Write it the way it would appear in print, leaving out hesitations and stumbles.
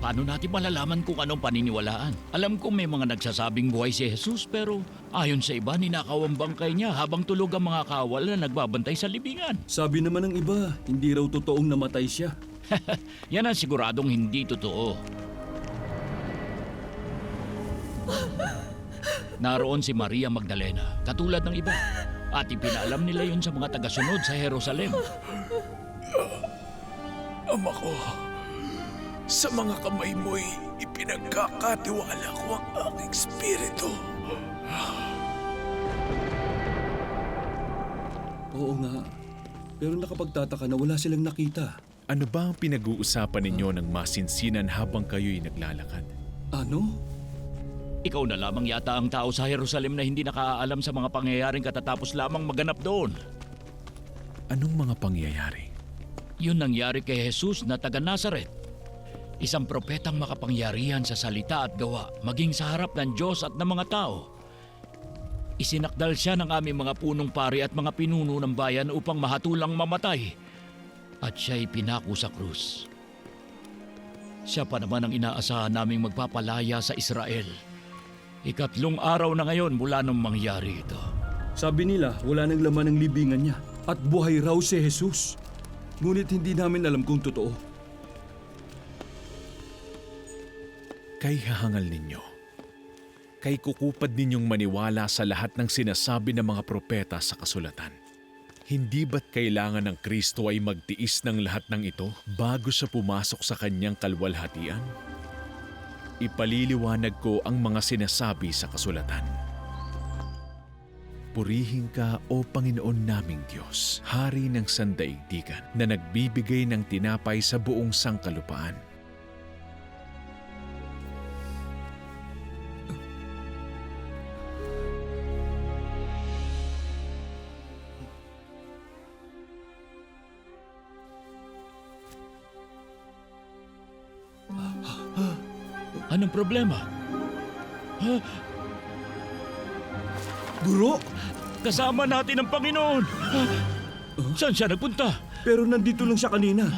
Paano natin malalaman kung anong paniniwalaan? Alam ko may mga nagsasabing buhay si Jesus pero ayon sa iba ninakaw ang bangkay niya habang tulog ang mga kawal na nagbabantay sa libingan. Sabi naman ng iba, hindi raw totoong namatay siya. Yan ang siguradong hindi totoo. Naroon si Maria Magdalena, katulad ng iba. At ipinaalam nila yun sa mga tagasunod sa Jerusalem. Ama ko, sa mga kamay mo'y ipinagkakatiwala ko ang aking spirito. Oo nga, pero nakapagtataka na wala silang nakita. Ano ba ang pinag-uusapan ninyo ng masinsinan habang kayo'y naglalakad? Ano? Ikaw na lamang yata ang tao sa Jerusalem na hindi nakaalam sa mga pangyayaring katatapos lamang maganap doon. Anong mga pangyayari? Yun nangyari kay Jesus na taga Nazaret. Isang propetang makapangyarihan sa salita at gawa, maging sa harap ng Diyos at ng mga tao. Isinakdal siya ng aming mga punong pari at mga pinuno ng bayan upang mahatulang mamatay. At siya'y pinako sa krus. Siya pa naman ang inaasahan naming magpapalaya sa Israel. 3 araw na ngayon mula nung mangyari ito. Sabi nila, wala nang laman ng libingan niya at buhay raw si Jesus. Ngunit hindi namin alam kung totoo. Kay hahangal ninyo. Kay kukupad ninyong maniwala sa lahat ng sinasabi ng mga propeta sa kasulatan. Hindi ba't kailangan ng Kristo ay magtiis ng lahat ng ito bago siya pumasok sa kanyang kalwalhatian? Ipaliliwanag ko ang mga sinasabi sa kasulatan. Purihin ka, O Panginoon naming Diyos, Hari ng sandaigdigan, na nagbibigay ng tinapay sa buong sangkalupaan. Anong problema? Guro! Kasama natin ang Panginoon! Saan siya nagpunta? Pero nandito lang siya kanina.